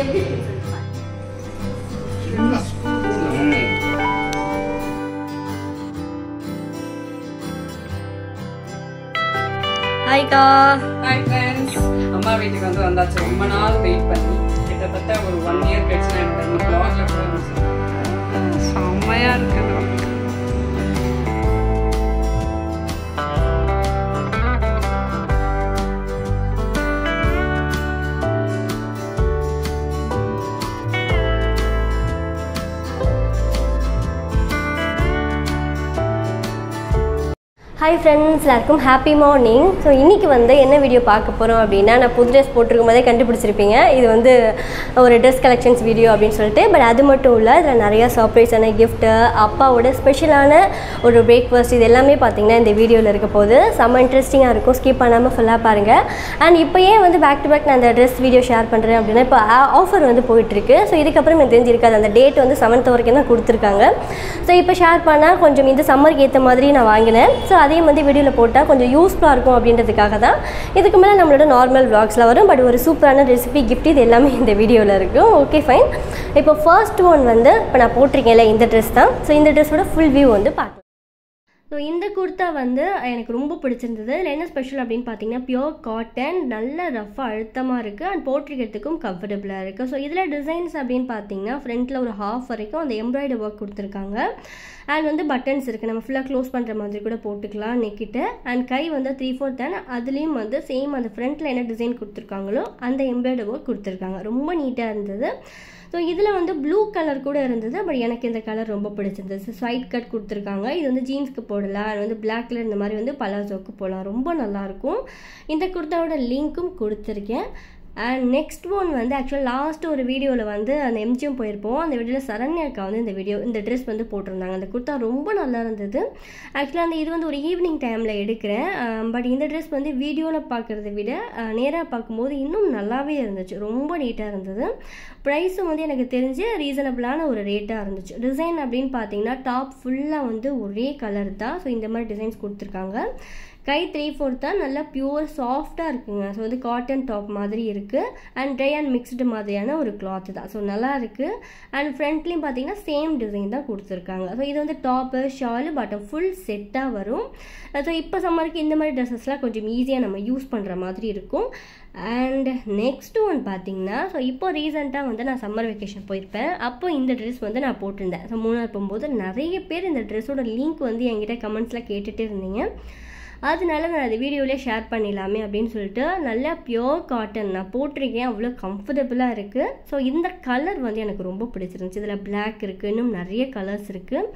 Hi ka. Hi friends. அம்மா வீட்டுக்கு வந்து வந்தாச்சு. ரொம்ப நாள் வெயிட் பண்ணி கிட்டத்தட்ட ஒரு 1 year கழிச்சு நான் இந்த vlogல போறேன். செம்மையா இருக்கு. Hi friends, எல்லாருக்கும் happy morning. So இன்னைக்கு வந்து என்ன வீடியோ பார்க்க போறோம் அப்படினா நான் புது Dress போட்டுருக்கும்போதே கண்டுபிடிச்சிருப்பீங்க. இது வந்து ஒரு Dress collections வீடியோ அப்படினு சொல்லிட்டு பட் அது மட்டும் இல்ல இதுல நிறைய சர்ப்ரைஸான gift அப்பாவோட ஸ்பெஷலான ஒரு பிரேக்ஃபாஸ்ட் இது எல்லாமே பாத்தீங்கன்னா இந்த வீடியோல இருக்க போகுது. செம்ம இன்ட்ரஸ்டிங்கா இருக்கும். ஸ்கிப் பண்ணாம ஃபுல்லா பாருங்க. and இப்போயே வந்து பேக் டு பேக் நான் அந்த Dress வீடியோ ஷேர் பண்றேன் அப்படினா இப்போ ஆஃபர் வந்து போயிட்டு இருக்கு. சோ இதுக்கு அப்புறம் எனக்கு தெரிஞ்சிருக்காது அந்த டேட் வந்து 7th வரைக்கும் தான் கொடுத்திருக்காங்க. சோ இப்போ ஷேர் பண்ணா கொஞ்சம் இந்த சம்மருக்கு ஏத்த மாதிரி நான் வாங்கினேன். சோ அதையும் வந்து வீடியோல போட்டா கொஞ்சம் யூஸ்ஃபுல்லா இருக்கும் அப்படின்றதுக்காக தான் இதுக்கு மேல நம்மளோட நார்மல் vlogsல வரும் பட் ஒரு சூப்பரான ரெசிபி gift இது எல்லாமே இந்த வீடியோல இருக்கு. Okay fine. இப்போ ஃபர்ஸ்ட் ஒன் வந்து இப்போ நான் போட்டிருக்கேன்ல இந்த Dress தான். சோ இந்த Dressோட ஃபுல் வியூ வந்து பார்க்கலாம். ஸோ இந்த குர்த்தா வந்து எனக்கு ரொம்ப பிடிச்சிருந்தது. இதில் என்ன ஸ்பெஷல் அப்படின்னு பார்த்தீங்கன்னா பியோர் காட்டன், நல்ல ரஃபாக அழுத்தமாக இருக்குது அண்ட் போட்டிருக்கிறதுக்கும் கம்ஃபர்டபுளாக இருக்குது. ஸோ இதில் டிசைன்ஸ் அப்படின்னு பார்த்தீங்கன்னா ஃப்ரண்ட்டில் ஒரு ஹாஃப் வரைக்கும் அந்த எம்ப்ராய்டரி ஒர்க் கொடுத்துருக்காங்க அண்ட் வந்து பட்டன்ஸ் இருக்குது. நம்ம ஃபுல்லாக க்ளோஸ் பண்ணுற மாதிரி கூட போட்டுக்கலாம் நெக்கிட்ட. அண்ட் கை வந்து 3/4 அண்ட் அதுலேயும் வந்து சேம் அந்த ஃப்ரண்ட்டில் என்ன டிசைன் கொடுத்துருக்காங்களோ அந்த எம்ப்ராய்டரி ஒர்க் கொடுத்துருக்காங்க. ரொம்ப நீட்டாக இருந்தது. ஸோ இதில் வந்து ப்ளூ கலர் கூட இருந்தது பட் எனக்கு இந்த கலர் ரொம்ப பிடிச்சிருந்தது. ஸ்வைட் கட் கொடுத்துருக்காங்க. இது வந்து ஜீன்ஸ்க்கு போடலாம், அது வந்து பிளாக் கலர் இந்த மாதிரி வந்து பலாசோக்கு போடலாம். ரொம்ப நல்லாயிருக்கும். இந்த குர்த்தாவோட லிங்க்கும் கொடுத்துருக்கேன். அண்ட் நெக்ஸ்ட் ஒன் வந்து ஆக்சுவலாக லாஸ்ட் ஒரு வீடியோவில் வந்து அந்த எம்ஜிஎம் போயிருப்போம். அந்த வீடியோவில் சரண்யாக்கா வந்து இந்த ட்ரெஸ் வந்து போட்டிருந்தாங்க. அந்த குர்த்தா ரொம்ப நல்லா இருந்தது. ஆக்சுவலாக அந்த இது வந்து ஒரு ஈவினிங் டைமில் எடுக்கிறேன். பட் இந்த ட்ரெஸ் வந்து வீடியோவில் பார்க்குறத விட நேராக பார்க்கும்போது இன்னும் நல்லாவே இருந்துச்சு. ரொம்ப நீட்டாக இருந்தது. ப்ரைஸும் வந்து எனக்கு தெரிஞ்சு ரீசனபிளான ஒரு ரேட்டாக இருந்துச்சு. டிசைன் அப்படின்னு பார்த்தீங்கன்னா டாப் ஃபுல்லாக வந்து ஒரே கலர் தான். ஸோ இந்த மாதிரி டிசைன்ஸ் கொடுத்துருக்காங்க. கை 3/4 தான், நல்லா பியூர் சாஃப்டாக இருக்குங்க. ஸோ வந்து காட்டன் டாப் மாதிரி இருக்குது அண்ட் ட்ரை அண்ட் மிக்ஸ்டு மாதிரியான ஒரு கிளாத் தான். ஸோ நல்லா இருக்குது. அண்ட் ஃப்ரண்ட்லேயும் பார்த்தீங்கன்னா சேம் டிசைன் தான் கொடுத்துருக்காங்க. ஸோ இது வந்து டாப்பு ஷாலு பாட்டம் ஃபுல் செட்டாக வரும். ஸோ இப்போ சம்மருக்கு இந்த மாதிரி ட்ரெஸ்ஸஸ்லாம் கொஞ்சம் ஈஸியாக நம்ம யூஸ் பண்ணுற மாதிரி இருக்கும். அண்ட் நெக்ஸ்ட் ஒன் பார்த்தீங்கன்னா ஸோ இப்போ ரீசெண்டாக வந்து நான் சம்மர் வெக்கேஷன் போயிருப்பேன். அப்போ இந்த ட்ரெஸ் வந்து நான் போட்டிருந்தேன். ஸோ மூணார் போகும்போது நிறைய பேர் இந்த ட்ரெஸ்ஸோட லிங்க் வந்து என்கிட்ட கமெண்ட்ஸில் கேட்டுகிட்டே இருந்தீங்க. அதனால நான் அது வீடியோவிலே ஷேர் பண்ணிடலாமே அப்படின்னு சொல்லிட்டு நல்லா பியோர் காட்டன் நான் போட்டிருக்கேன். அவ்வளோ கம்ஃபர்டபுளாக இருக்குது. ஸோ இந்த கலர் வந்து எனக்கு ரொம்ப பிடிச்சிருந்துச்சு. இதில் பிளாக் இருக்குது, இன்னும் நிறைய கலர்ஸ் இருக்குது.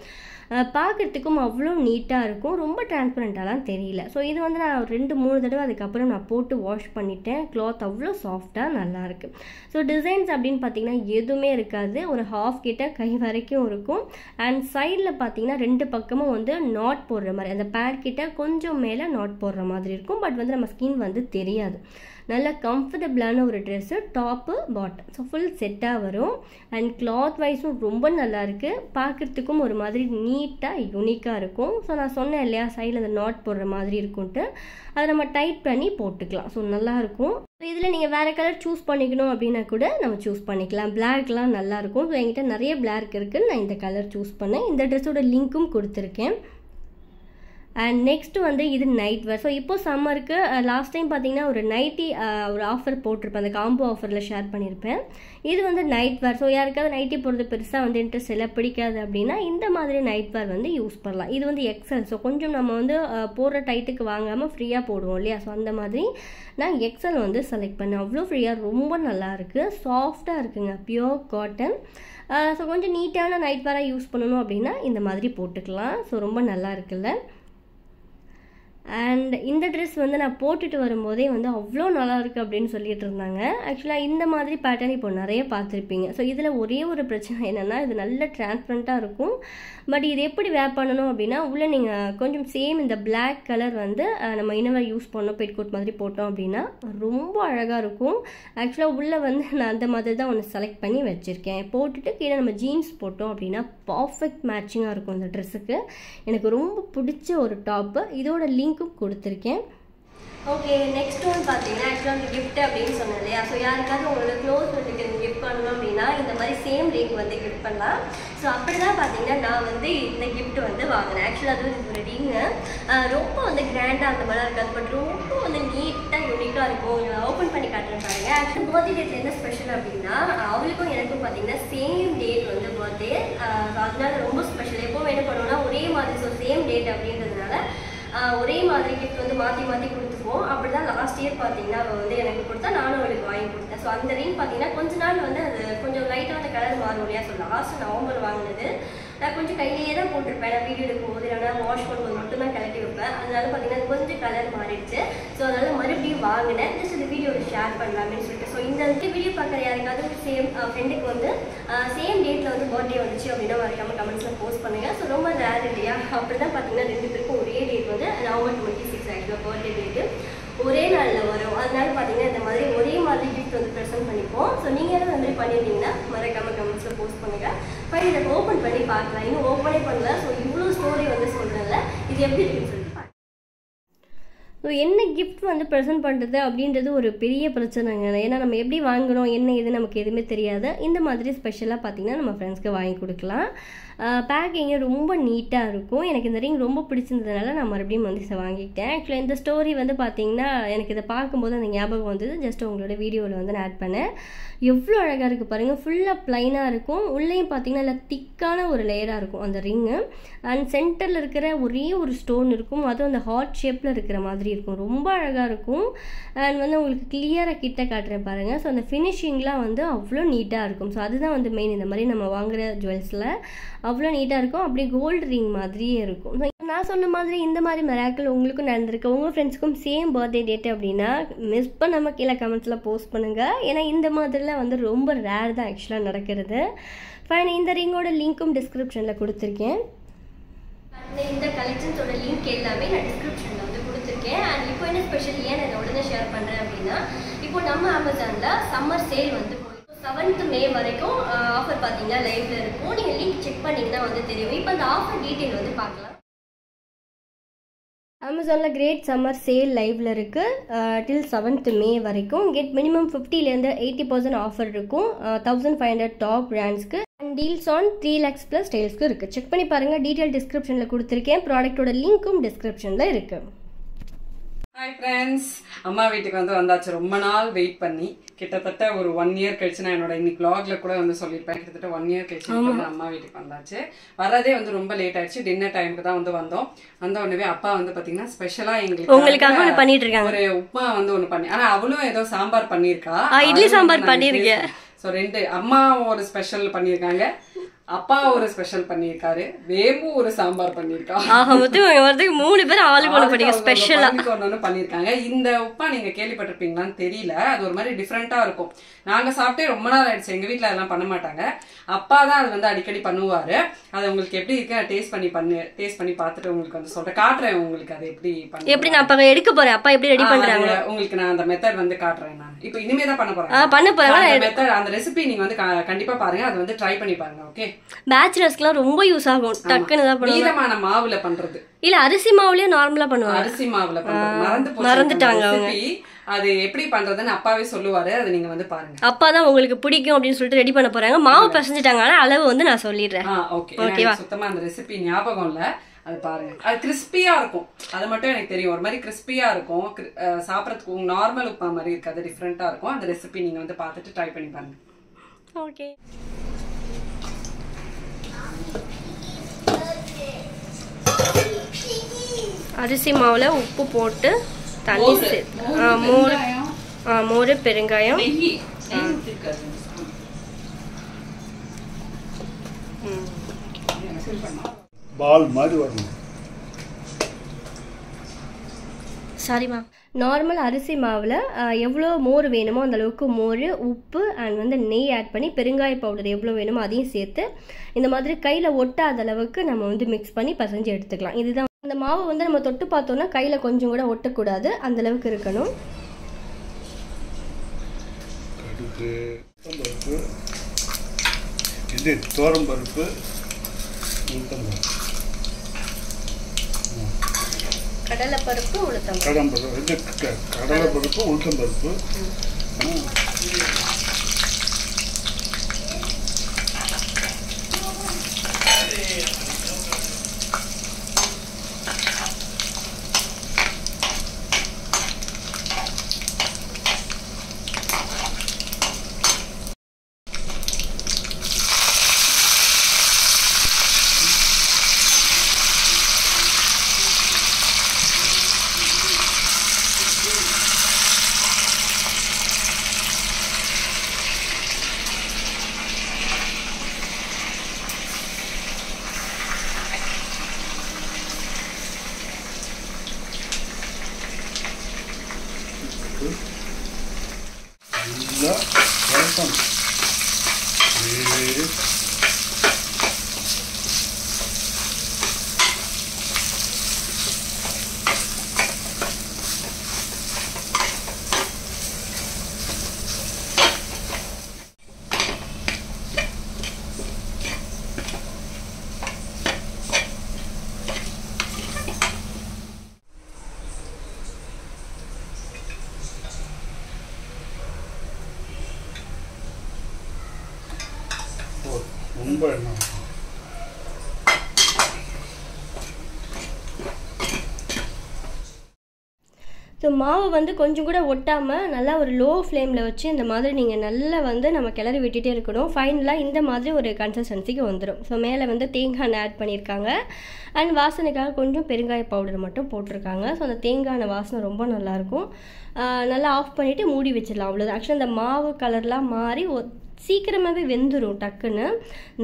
பார்க்குறதுக்கும் அவ்வளோ நீட்டாக இருக்கும். ரொம்ப டிரான்ஸ்பரண்ட்டாலாம் தெரியல. ஸோ இது வந்து நான் 2-3 தடவை அதுக்கப்புறம் நான் போட்டு வாஷ் பண்ணிட்டேன். கிளாத் அவ்வளோ சாஃப்டாக நல்லாயிருக்கு. ஸோ டிசைன்ஸ் அப்படின்னு பார்த்தீங்கன்னா எதுவுமே இருக்காது. ஒரு ஹாஃப் கிட்ட கை வரைக்கும் இருக்கும். அண்ட் சைடில் பார்த்தீங்கன்னா 2 பக்கமும் வந்து நாட் போடுற மாதிரி, அந்த பேட் கிட்ட கொஞ்சம் மேலே நாட் போடுற மாதிரி இருக்கும். பட் வந்து நம்ம ஸ்கின் வந்து தெரியாது. நல்ல கம்ஃபர்டபுளான ஒரு dress, top bottom so full செட்டாக வரும். அண்ட் கிளாத் வைஸும் ரொம்ப நல்லாயிருக்கு. பார்க்குறதுக்கும் ஒரு மாதிரி நீட்டாக யூனிக்காக இருக்கும். ஸோ நான் சொன்னேன் இல்லையா சைடில் அந்த நாட் போடுற மாதிரி இருக்கும்ட்டு, அதை நம்ம டைட் பண்ணி போட்டுக்கலாம். ஸோ நல்லாயிருக்கும். இதில் நீங்கள் வேறு கலர் சூஸ் பண்ணிக்கணும் அப்படின்னா கூட நம்ம சூஸ் பண்ணிக்கலாம். பிளாக்லாம் நல்லாயிருக்கும். ஸோ என்கிட்ட நிறைய பிளாக் இருக்குது. நான் இந்த கலர் சூஸ் பண்ணேன். இந்த ட்ரெஸ்ஸோட லிங்க்கும் கொடுத்துருக்கேன். அண்ட் நெக்ஸ்ட் வந்து இது நைட் வேர். ஸோ இப்போ சம்மருக்கு லாஸ்ட் டைம் பார்த்தீங்கன்னா ஒரு நைட்டி ஒரு ஆஃபர் போட்டிருப்பேன். அந்த காம்போ ஆஃபரில் ஷேர் பண்ணியிருப்பேன். இது வந்து நைட் வேர். ஸோ யாருக்காவது நைட்டி போடுறது பெருசாக வந்து இன்ட்ரெஸ்ட் எல்லாம் பிடிக்காது அப்படின்னா இந்த மாதிரி நைட் வேர் வந்து யூஸ் பண்ணலாம். இது வந்து எக்ஸல். ஸோ கொஞ்சம் நம்ம வந்து போடுற டைட்டுக்கு வாங்காமல் ஃப்ரீயாக போடுவோம் இல்லையா. ஸோ அந்த மாதிரி நான் எக்ஸல் வந்து செலக்ட் பண்ணேன். அவ்வளோ ஃப்ரீயாக ரொம்ப நல்லாயிருக்கு. சாஃப்டாக இருக்குங்க. Pure cotton. ஸோ கொஞ்சம் நீட்டான நைட் வேராக யூஸ் பண்ணணும் அப்படின்னா இந்த மாதிரி போட்டுக்கலாம். ஸோ ரொம்ப நல்லா இருக்குல்ல. அண்ட் இந்த ட்ரெஸ் வந்து நான் போட்டுட்டு வரும்போதே வந்து அவ்வளோ நல்லா இருக்குது அப்படின்னு சொல்லிட்டு இருந்தாங்க. ஆக்சுவலாக இந்த மாதிரி பேட்டர்ன் இப்போ நிறைய பார்த்துருப்பீங்க. ஸோ இதில் ஒரே ஒரு பிரச்சனை என்னென்னா இது நல்ல டிரான்ஸ்பரண்ட்டாக இருக்கும். பட் இது எப்படி வேர் பண்ணணும் அப்படின்னா உள்ளே நீங்கள் கொஞ்சம் சேம் இந்த பிளாக் கலர் வந்து நம்ம இன்னவர் யூஸ் பண்ணோம் பெட்கோட் மாதிரி போட்டோம் அப்படின்னா ரொம்ப அழகாக இருக்கும். ஆக்சுவலாக உள்ளே வந்து நான் அந்த மாதிரி தான் ஒன்று செலக்ட் பண்ணி வச்சுருக்கேன். போட்டுட்டு கீழே நம்ம ஜீன்ஸ் போட்டோம் அப்படின்னா பர்ஃபெக்ட் மேட்சிங்காக இருக்கும் இந்த ட்ரெஸ்ஸுக்கு. எனக்கு ரொம்ப பிடிச்ச ஒரு டாப்பு. இதோட லிங்க்கும் கொடுத்துருக்கேன். ஓகே, நெக்ஸ்ட் ஒன் பார்த்தீங்கன்னா ஆக்சுவலாக வந்து கிஃப்ட் அப்படின்னு சொன்னேன் இல்லையா. ஸோ யாருக்காவது உங்களோட க்ளோஸ் ஃப்ரெண்டுக்கு கிஃப்ட் பண்ணணும் அப்படின்னா இந்த மாதிரி சேம் ரிங் வந்து கிஃப்ட் பண்ணலாம். ஸோ அப்படி தான் பார்த்தீங்கன்னா நான் வந்து இந்த கிஃப்ட் வந்து வாங்கினேன். ஆக்சுவலாக அது வந்து ஒரு ரிங்கு ரொம்ப வந்து கிராண்டாக அந்த மாதிரிலாம் இருக்காது, பட் ரொம்ப வந்து நீட்டாக யூனிக்காக இருக்கும். ஓப்பன் பண்ணி காட்டுறேன் பாருங்க. ஆக்சுவலி பர்த்டே டேட்டில் என்ன ஸ்பெஷல் அப்படின்னா அவளுக்கும் எனக்கும் பார்த்தீங்கன்னா சேம் டேட் வந்து பர்த்டே. அதனால ரொம்ப ஸ்பெஷல். எப்போவும் என்ன பண்ணுவோம்னா ஒரே மாதிரி, ஸோ சேம் டேட் அப்படின்றதுனால ஒரே மாதிரி கிஃப்ட் வந்து மாற்றி மாற்றி கொடுத்துப்போம். அப்படி தான் லாஸ்ட் இயர் பார்த்தீங்கன்னா அவள் வந்து எனக்கு கொடுத்தா, நானும் அவளுக்கு வாங்கி கொடுத்தேன். ஸோ அந்த ரிங் பார்த்தீங்கன்னா கொஞ்ச நாள் வந்து அது கொஞ்சம் லைட்டாக அந்த கலர் மாறும் இல்லையா. ஸோ லாஸ்ட் நவம்பர் வாங்கினது. நான் கொஞ்சம் கையிலேயே தான் போட்டிருப்பேன். நான் வீடியோ எடுக்கும்போது இல்லைனா வாஷ் பண்ணும்போது மட்டும்தான் கலட்டி வைப்பேன். அதனால பார்த்தீங்கன்னா அது கொஞ்சம் கலர் மாறிடுச்சு. ஸோ அதனால் மறுபடியும் வாங்கினேன். ஜஸ்ட் இந்த வீடியோவில் ஷேர் பண்ணலாமே சொல்லிட்டு. ஸோ இந்த வீடியோ பார்க்குற யாருக்காவது சேம் ஃப்ரெண்டுக்கு வந்து சேம் டேட்டில் வந்து பர்த்டே வந்துச்சு அப்படின்னா மறக்காமல் கமெண்ட்ஸில் போஸ்ட் பண்ணுங்கள். ஸோ ரொம்ப ரேர் இல்லையா. அப்படி தான் பார்த்தீங்கன்னா 2 பேருக்கும் ஒரே டேட் வந்து நவம்பர் 26 ஆக்சுவலாக பர்த்டே டேட்டு ஒரே நாளில் வரும். அதனால பார்த்தீங்கன்னா இந்த மாதிரி ஒரே மாதிரி கிஃப்ட் வந்து ப்ரெசென்ட் பண்ணிப்போம். ஸோ நீங்கள் எதாவது அந்த மாதிரி பண்ணியிருந்தீங்கன்னா மறக்காமல் கமெண்ட்ஸில் போஸ்ட் பண்ணுங்கள். பட் இதை ஓப்பன் பண்ணி பார்க்கலாம். இன்னும் ஓப்பனே பண்ணல. ஸோ இவ்வளோ ஸ்டோரி வந்து சொல்கிறேன்ல, இது எப்படி இருக்குன்னு சொல்லிட்டு பார்க்கலாம். ஸோ என்ன கிஃப்ட் வந்து ப்ரெசென்ட் பண்ணுறது அப்படின்றது ஒரு பெரிய பிரச்சனைங்க. ஏன்னா நம்ம எப்படி வாங்கணும் என்ன எது நமக்கு எதுவுமே தெரியாது. இந்த மாதிரி ஸ்பெஷலாக பார்த்தீங்கன்னா நம்ம ஃப்ரெண்ட்ஸ்க்கு வாங்கி கொடுக்கலாம். பேக்கிங்கு ரொம்ப நீட்டாக இருக்கும். எனக்கு இந்த ரிங் ரொம்ப பிடிச்சிருந்ததுனால நான் மறுபடியும் வந்து இதை வாங்கிக்கிட்டேன். ஆக்சுவலாக இந்த ஸ்டோரி வந்து பார்த்தீங்கன்னா எனக்கு இதை பார்க்கும்போது அந்த ஞாபகம் வந்தது. ஜஸ்ட் உங்களோட வீடியோவில் வந்து நான் ஆட் பண்ணேன். எவ்வளோ அழகாக இருக்குது பாருங்கள். ஃபுல்லாக ப்ளைனாக இருக்கும். உள்ளேயும் பார்த்தீங்கன்னா இல்லை திக்கான ஒரு லேயராக இருக்கும் அந்த ரிங்கு. அண்ட் சென்டரில் இருக்கிற ஒரே ஒரு ஸ்டோன் இருக்கும். அதுவும் அந்த ஹார்ட் ஷேப்பில் இருக்கிற மாதிரி இருக்கும். ரொம்ப அழகாக இருக்கும். அண்ட் வந்து உங்களுக்கு கிளியராக கிட்ட காட்டுறேன் பாருங்கள். ஸோ அந்த ஃபினிஷிங்லாம் வந்து அவ்வளோ நீட்டாக இருக்கும். ஸோ அதுதான் வந்து மெயின். இந்த மாதிரி நம்ம வாங்குகிற ஜுவல்ஸில் அவ்வளோ நீட்டாக இருக்கும். அப்படியே கோல்டு ரிங் மாதிரியே இருக்கும். நான் சொன்ன மாதிரி இந்த மாதிரி மிராக்கிள் உங்களுக்கும் நடந்திருக்கு. உங்கள் ஃப்ரெண்ட்ஸுக்கும் சேம் பர்த்டே டேட்டு அப்படின்னா மிஸ் பண்ணாமல் கீழே கமெண்ட்ஸில் போஸ்ட் பண்ணுங்கள். ஏன்னா இந்த மாதிரிலாம் வந்து ரொம்ப ரேர் தான் ஆக்சுவலாக நடக்கிறது. ஃபைன், இந்த ரிங்கோட லிங்க்கும் டிஸ்கிரிப்ஷனில் கொடுத்துருக்கேன். இந்த கலெக்ஷன்ஸோட லிங்க் எல்லாமே நான் டிஸ்கிரிப்ஷனில் வந்து கொடுத்துருக்கேன். அண்ட் இப்போ என்ன ஸ்பெஷல் ஏன் நான் உடனே ஷேர் பண்ணுறேன் அப்படின்னா, இப்போ நம்ம அமேசானில் சம்மர் சேல் வந்து 7th May வரைக்கும் ஆஃபர் பார்த்தீங்கன்னா லைவ்ல இருக்கும். நீங்கள் லிங்க் செக் பண்ணிங்கன்னா வந்து தெரியும். இப்போ அந்த ஆஃபர் டீட்டெயில் வந்து பார்க்கலாம். அமேசானில் கிரேட் சம்மர் சேல் லைவ்ல இருக்குது டில் 7th May வரைக்கும். கெட் மினிமம் 50% 80% ஆஃபர் இருக்கும். 1500 டாப் பிராண்ட்ஸ்க்கு அண்ட் டீல்ஸ் ஆன் 3 lakhs + ஸ்டைல்ஸ்க்கு இருக்குது. செக் பண்ணி பாருங்கள். டீட்டெயில் டிஸ்கிரிப்ஷனில் கொடுத்துருக்கேன். ப்ராடக்ட்டோட லிங்க்கும் டிஸ்கிரிப்ஷனில் இருக்குது. ஹாய் ஃப்ரெண்ட்ஸ், அம்மா வீட்டுக்கு வந்து வந்தாச்சு. ரொம்ப நாள் வெயிட் பண்ணி கிட்டத்தட்ட ஒரு 1 year கழிச்சு, நான் என்னோட இன்னைக்கு vlogல கூட வந்து சொல்லியிருப்பேன், கிட்டத்தட்ட 1 year கழிச்சு அம்மா வீட்டுக்கு வந்தாச்சு. வரதே வந்து ரொம்ப லேட் ஆயிடுச்சு. டின்னர் டைமுக்கு தான் வந்து வந்தோம். வந்த உடனே அப்பா வந்து பாத்தீங்கன்னா ஸ்பெஷலா எங்களுக்கு பண்ணிட்டு இருக்காங்க ஒரு உப்புமா வந்து ஒண்ணு பண்ணி. ஆனா அவளும் ஏதோ சாம்பார் பண்ணிருக்கா, இட்லி சாம்பார் பண்ணிருக்கேன். ஸோ 2 அம்மா ஒரு ஸ்பெஷல் பண்ணியிருக்காங்க, அப்பா ஒரு ஸ்பெஷல் பண்ணியிருக்காரு, வேம்பு ஒரு சாம்பார் பண்ணியிருக்கா. 3 பேர் ஆளுக்கு ஸ்பெஷலா ஒன்னு பண்ணிருக்காங்க. இந்த உப்பா நீங்க கேள்விப்பட்டிருப்பீங்களான்னு தெரியல. அது ஒரு மாதிரி டிஃப்ரெண்டா இருக்கும். நாங்க சாப்பிட்டே ரொம்ப நாள் ஆயிடுச்சு. எங்க வீட்டுல அதெல்லாம் பண்ண மாட்டாங்க. அப்பா தான் அது வந்து அடிக்கடி பண்ணுவாரு. அது உங்களுக்கு எப்படி இருக்கு டேஸ்ட் பண்ணி பார்த்துட்டு உங்களுக்கு வந்து சொல்றேன், காட்டுறேன் உங்களுக்கு அது எப்படி நான் எடுக்க போறேன். அப்பா எப்படி ரெடி பண்றாங்க உங்களுக்கு நான் அந்த மெத்தட் வந்து காட்டுறேன். நான் இப்போ இனிமே தான் பண்ண போறேன். அந்த ரெசிபி நீங்க வந்து கண்டிப்பா பாருங்க. அது வந்து ட்ரை பண்ணி பாருங்க. ஓகே, பேச்சுலர்ஸ்க்குலாம் ரொம்ப யூஸ் ஆகும். டக்குன்னு தான் பண்ணுவாங்க. மீதமான மாவுல பண்றது இல்ல அரிசி மாவுலயே நார்மலா பண்ணுவாங்க. அரிசி மாவுல பண்றது மறந்துட்டாங்க அவங்க. அது எப்படி பண்றதுன்னு அப்பாவே சொல்லுவாரு. அது நீங்க வந்து பாருங்க. அப்பா தான் உங்களுக்கு பிடிக்கும் அப்படின்னு சொல்லிட்டு ரெடி பண்ண போறாங்க. மாவு பிசைஞ்சிட்டாங்க. ஆனா அளவு வந்து நான் சொல்லிடுறேன். ஓகேவா? சுத்தமா அந்த ரெசிபி ஞாபகம் இல்ல. அது பாருங்க. அது கிறிஸ்பியா இருக்கும். அது மட்டும் எனக்கு தெரியும். ஒரு மாதிரி கிறிஸ்பியா இருக்கும். சாப்பிடறதுக்கு நார்மல் உப்புமா மாதிரி இருக்காது, டிஃப்ரெண்டா இருக்கும். அந்த ரெசிபி நீங்க வந்து பார்த்துட்டு ட்ரை பண்ணி பாருங்க. ஓகே, அரிசி மாவுல உப்பு போட்டு தண்ணி மோர் பெருங்காயம் பால் மாதிரி வரணும். சாரிமா, நார்மல் அரிசி மாவில் எவ்வளோ மோர் வேணுமோ அந்த அளவுக்கு மோர், உப்பு அண்ட் வந்து நெய் ஆட் பண்ணி பெருங்காய பவுடர் எவ்வளோ வேணுமோ அதையும் சேர்த்து இந்த மாதிரி கையில் ஒட்டாத அளவுக்கு நம்ம வந்து மிக்ஸ் பண்ணி பசைஞ்சு எடுத்துக்கலாம். இதுதான் அந்த மாவு வந்து நம்ம தொட்டு பார்த்தோன்னா கையில் கொஞ்சம் கூட ஒட்டக்கூடாது, அந்த அளவுக்கு இருக்கணும். இது தோரம்பருப்பு, கடலைப்பருப்பு உளுத்தம் கடலைப்பருப்பு உளுத்தம் பருப்பு. நல்லா வறுக்கணும். ரொம்ப எண்ணெய். ஸோ மாவு வந்து கொஞ்சம் கூட ஒட்டாமல் நல்லா ஒரு லோ ஃப்ளேமில் வச்சு இந்த மாதிரி நீங்கள் நல்லா வந்து நம்ம கிளறி விட்டுட்டே இருக்கணும். ஃபைனலாக இந்த மாதிரி ஒரு கன்சிஸ்டன்சிக்கு வந்துடும். ஸோ மேலே வந்து தேங்காய் ஆட் பண்ணியிருக்காங்க அண்ட் வாசனைக்காக கொஞ்சம் பெருங்காய பவுடர் மட்டும் போட்டிருக்காங்க. ஸோ அந்த தேங்காய் வாசனை ரொம்ப நல்லாயிருக்கும். நல்லா ஆஃப் பண்ணிவிட்டு மூடி வச்சிடலாம், அவ்வளோதான். ஆக்சுவலாக அந்த மாவு கலர்லாம் மாறி சீக்கிரமாகவே வெந்துடும் டக்குன்னு.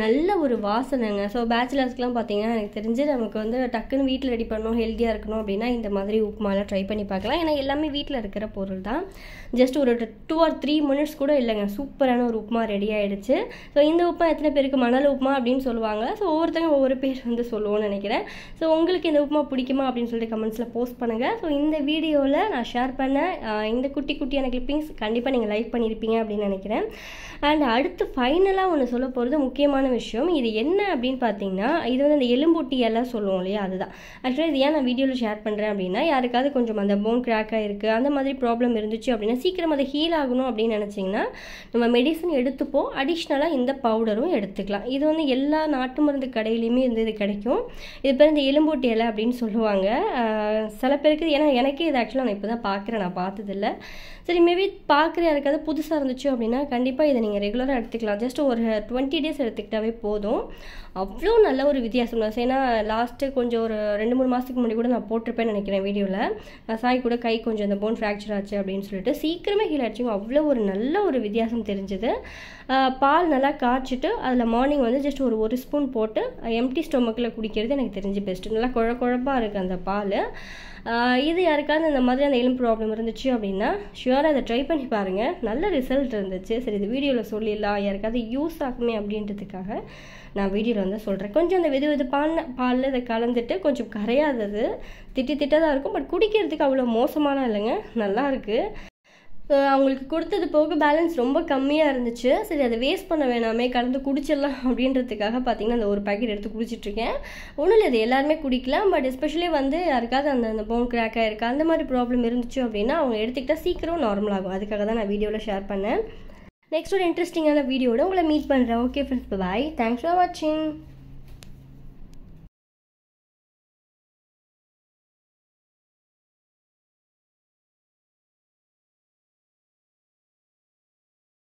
நல்ல ஒரு வாசனைங்க. ஸோ பேச்சுலர்ஸ்க்குலாம் பார்த்தீங்கன்னா எனக்கு தெரிஞ்சு நமக்கு வந்து டக்குன்னு வீட்டில் ரெடி பண்ணணும், ஹெல்த்தியாக இருக்கணும் அப்படின்னா இந்த மாதிரி உப்புமாலாம் ட்ரை பண்ணி பார்க்கலாம். ஏன்னா எல்லாமே வீட்டில் இருக்கிற பொருள் தான். ஜஸ்ட் ஒரு 2 or 3 minutes கூட இல்லைங்க, சூப்பரான ஒரு உப்புமா ரெடி ஆகிடுச்சு. ஸோ இந்த உப்புமா எத்தனை பேருக்கு மணல் உப்புமா அப்படின்னு சொல்லுவாங்க. ஸோ ஒவ்வொருத்தங்க ஒவ்வொரு பேர் வந்து சொல்லுவோன்னு நினைக்கிறேன். ஸோ உங்களுக்கு இந்த உப்புமா பிடிக்குமா அப்படின்னு சொல்லிட்டு கமெண்ட்ஸில் போஸ்ட் பண்ணுங்கள். ஸோ இந்த வீடியோவில் நான் ஷேர் பண்ண இந்த குட்டியான கிளிப்பிங்ஸ் கண்டிப்பாக நீங்கள் லைக் பண்ணியிருப்பீங்க அப்படின்னு நினைக்கிறேன். அண்ட் அடுத்து ஃபைனலாக ஒன்று சொல்ல போகிறது முக்கியமான விஷயம். இது என்ன அப்படின்னு பார்த்தீங்கன்னா, இது வந்து அந்த எலும்பூட்டி எல்லாம் சொல்லுவோம் இல்லையா, அதுதான். ஆக்சுவலாக இது ஏன் நான் வீடியோவில் ஷேர் பண்ணுறேன் அப்படின்னா, யாருக்காவது கொஞ்சம் அந்த போன் கிராக்காக இருக்குது அந்த மாதிரி ப்ராப்ளம் இருந்துச்சு அப்படின்னா சீக்கிரம் அதை ஹீல் ஆகணும் அப்படின்னு நினச்சிங்கன்னா நம்ம மெடிசன் எடுத்துப்போம், அடிஷ்னலாக இந்த பவுடரும் எடுத்துக்கலாம். இது வந்து எல்லா நாட்டு மருந்து கடையிலையுமே இது கிடைக்கும். இது பேர் இந்த எலும்பூட்டி இலை அப்படின்னு சொல்லுவாங்க. சில பேருக்கு, ஏன்னா எனக்கே இது ஆக்சுவலாக நான் இப்போ தான் பார்க்குறேன், நான் பார்த்ததில்ல. சரி, மேபி பார்க்குற யாருக்காவது புதுசாக இருந்துச்சு அப்படின்னா கண்டிப்பாக இதை நீங்கள் ரெகுலராக எடுத்துக்கலாம். ஜஸ்ட் ஒரு 20 days எடுத்துக்கிட்டாவே போதும். அவ்வளோ நல்ல ஒரு வித்தியாசம் தான். ஏன்னா லாஸ்ட்டு கொஞ்சம் ஒரு 2-3 மாதத்துக்கு முன்னாடி கூட நான் போட்டிருப்பேன்னு நினைக்கிறேன் வீடியோவில். சாய் கூட கை கொஞ்சம் அந்த போன் ஃப்ராக்சர் ஆச்சு அப்படின்னு சொல்லிட்டு சீக்கிரமே ஹீல் ஆச்சுங்க. அவ்வளோ ஒரு நல்ல ஒரு வித்தியாசம் தெரிஞ்சுது. பால் நல்லா காய்ச்சிட்டு அதில் மார்னிங் வந்து ஜஸ்ட் ஒரு ஸ்பூன் போட்டு எம்டி ஸ்டொமக்கில் குடிக்கிறது எனக்கு தெரிஞ்சு பெஸ்ட்டு. நல்லா குழப்பாக இருக்குது அந்த பால். இது யாருக்காவது இந்த மாதிரி அந்த எலும்பு ப்ராப்ளம் இருந்துச்சு அப்படின்னா ஷுவராக அதை ட்ரை பண்ணி பாருங்கள். நல்ல ரிசல்ட் இருந்துச்சு. சரி, இது வீடியோவில் சொல்லிடலாம், யாருக்காவது யூஸ் ஆகுமே அப்படின்றதுக்காக நான் வீடியோவில் வந்து சொல்கிறேன். கொஞ்சம் அந்த வெதுவெதுப்பான பாலில் இதை கலந்துட்டு கொஞ்சம் கரையாதது திட்டதாக இருக்கும். பட் குடிக்கிறதுக்கு அவ்வளோ மோசமான இல்லைங்க, நல்லா இருக்குது. அவங்களுக்கு கொடுத்தது போக பேலன்ஸ் ரொம்ப கம்மியாக இருந்துச்சு. சரி, அதை வேஸ்ட் பண்ண வேணாமே, கலந்து குடிச்சிடலாம் அப்படின்றதுக்காக பார்த்தீங்கன்னா அந்த ஒரு பேக்கெட் எடுத்து குடிச்சிட்ருக்கேன். ஒன்றும் இல்லை, இது எல்லாருமே குடிக்கலாம். பட் எஸ்பெஷலி வந்து யாருக்காவது அந்த போன் கிராக்காக இருக்கா அந்த மாதிரி ப்ராப்ளம் இருந்துச்சு அப்படின்னா அவங்க எடுத்துக்கிட்டால் சீக்கிரம் நார்மல் ஆகும். அதுக்காக தான் நான் வீடியோவில் ஷேர் பண்ணேன். நெக்ஸ்ட் ஒரு இன்ட்ரெஸ்டிங்கான வீடியோட உங்களை மீட் பண்ணுறேன். Okay friends, bye. Thanks for வாட்சிங்.